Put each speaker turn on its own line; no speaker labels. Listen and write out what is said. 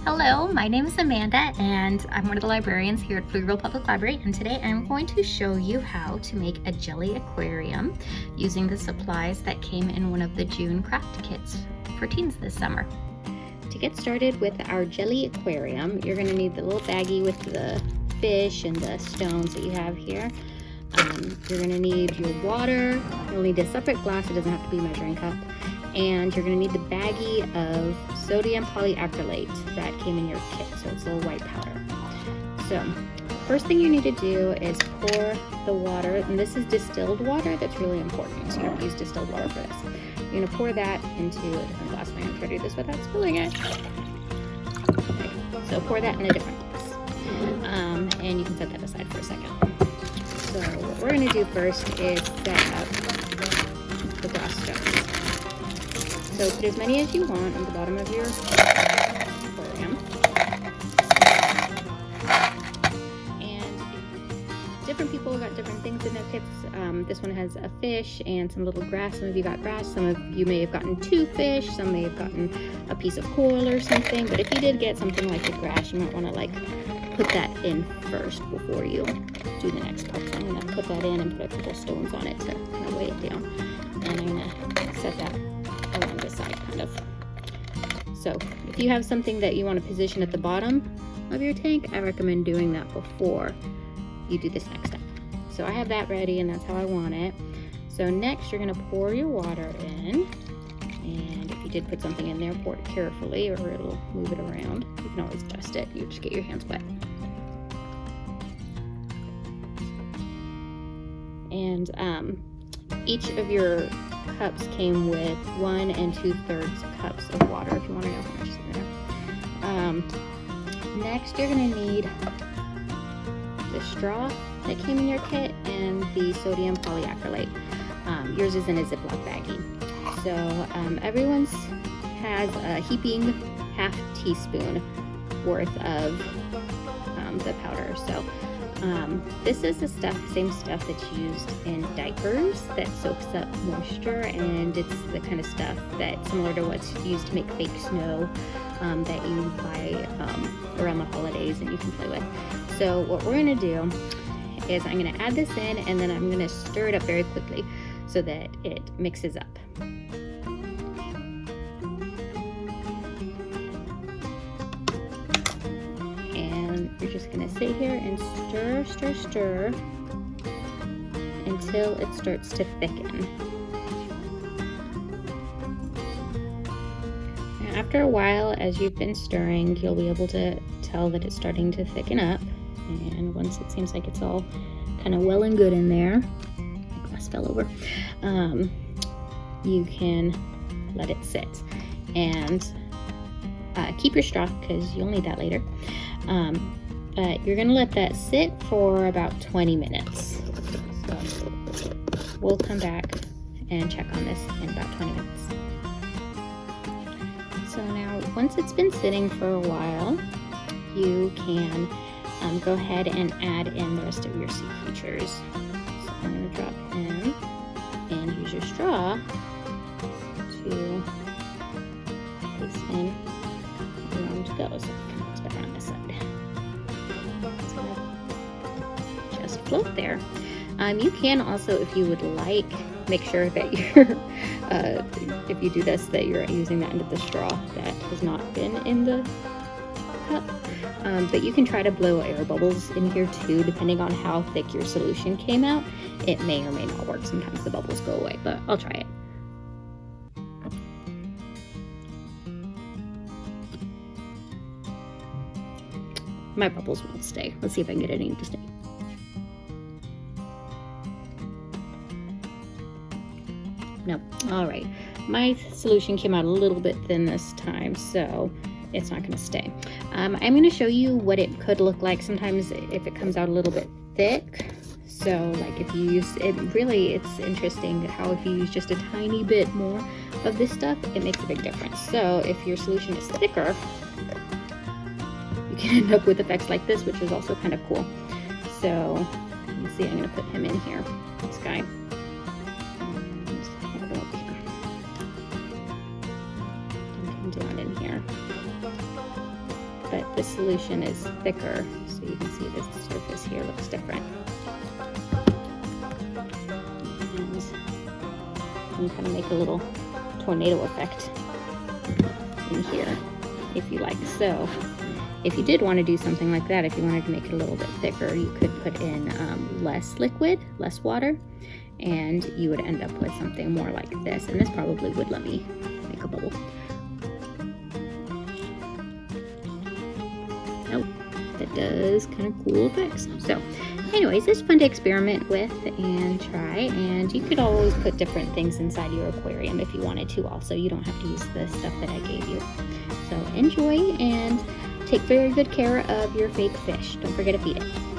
Hello, my name is Amanda and I'm one of the librarians here at Pflugerville Public Library, and today I'm going to show you how to make a jelly aquarium using the supplies that came in one of the June craft kits for teens this summer. To get started with our jelly aquarium, you're going to need the little baggie with the fish and the stones that you have here. You're going to need your water. You'll need a separate glass, it doesn't have to be a measuring cup. And you're going to need the baggie of sodium polyacrylate that came in your kit, so it's a little white powder. So first thing you need to do is pour the water, and this is distilled water, that's really important, so you're going to use distilled water for this. You're going to pour that into a different glass. I'm going to try to do this without spilling it. Okay. So pour that in a different glass, and you can set that aside for a second. So what we're going to do first is set up the glass stones. So put as many as you want on the bottom of your aquarium. And different people got different things in their kits. This one has a fish and some little grass. Some of you got grass. Some of you may have gotten 2 fish. Some may have gotten a piece of coral or something. But if you did get something like the grass, you might want to put that in first before you do the next part. So I'm going to put that in and put a couple stones on it to kind of weigh it down. And I'm going to set that along the side, kind of. So if you have something that you want to position at the bottom of your tank, I recommend doing that before you do this next step. So I have that ready, and that's how I want it. So next you're going to pour your water in, and if you did put something in there, pour it carefully or it'll move it around. You can always adjust it, you just get your hands wet. And each of your cups came with 1 2/3 cups of water, if you want to know how much is in there. Next you're going to need the straw that came in your kit and the sodium polyacrylate. Yours is in a Ziploc baggie. So everyone's has a heaping ½ teaspoon worth of the powder. So this is the same stuff that's used in diapers that soaks up moisture, and it's the kind of stuff that's similar to what's used to make fake snow that you buy around the holidays and you can play with. So what we're going to do is I'm going to add this in, and then I'm going to stir it up very quickly so that it mixes up. You're just going to sit here and stir until it starts to thicken. Now, after a while, as you've been stirring, you'll be able to tell that it's starting to thicken up. And once it seems like it's all kind of well and good in there, the glass fell over, you can let it sit. And keep your straw because you'll need that later. But you're going to let that sit for about 20 minutes. So we'll come back and check on this in about 20 minutes. So now, once it's been sitting for a while, you can go ahead and add in the rest of your sea creatures. So I'm going to drop in and use your straw to place in where you want to go. So it's better on this side. It's going to just float there. You can also, if you would like, make sure that you're, if you do this, that you're using that end of the straw that has not been in the cup. But you can try to blow air bubbles in here too, depending on how thick your solution came out. It may or may not work. Sometimes the bubbles go away, but I'll try it. My bubbles won't stay. Let's see if I can get any to stay. Nope. All right. My solution came out a little bit thin this time, so it's not going to stay. I'm going to show you what it could look like sometimes if it comes out a little bit thick. So like if you use it, really it's interesting how if you use just a tiny bit more of this stuff, it makes a big difference. So if your solution is thicker, you can end up with effects like this, which is also kind of cool. So you can see I'm going to put him in here, this guy. Down in here. this solution is thicker, so you can see the surface here looks different. And you can kind of make a little tornado effect in here if you like. So if you did want to do something like that, if you wanted to make it a little bit thicker, you could put in less liquid, less water, and you would end up with something more like this. And this probably would let me make a bubble. Oh, that does kind of cool effects. So anyways, it's fun to experiment with and try, and you could always put different things inside your aquarium if you wanted to also. You don't have to use the stuff that I gave you. So enjoy and take very good care of your fake fish. Don't forget to feed it.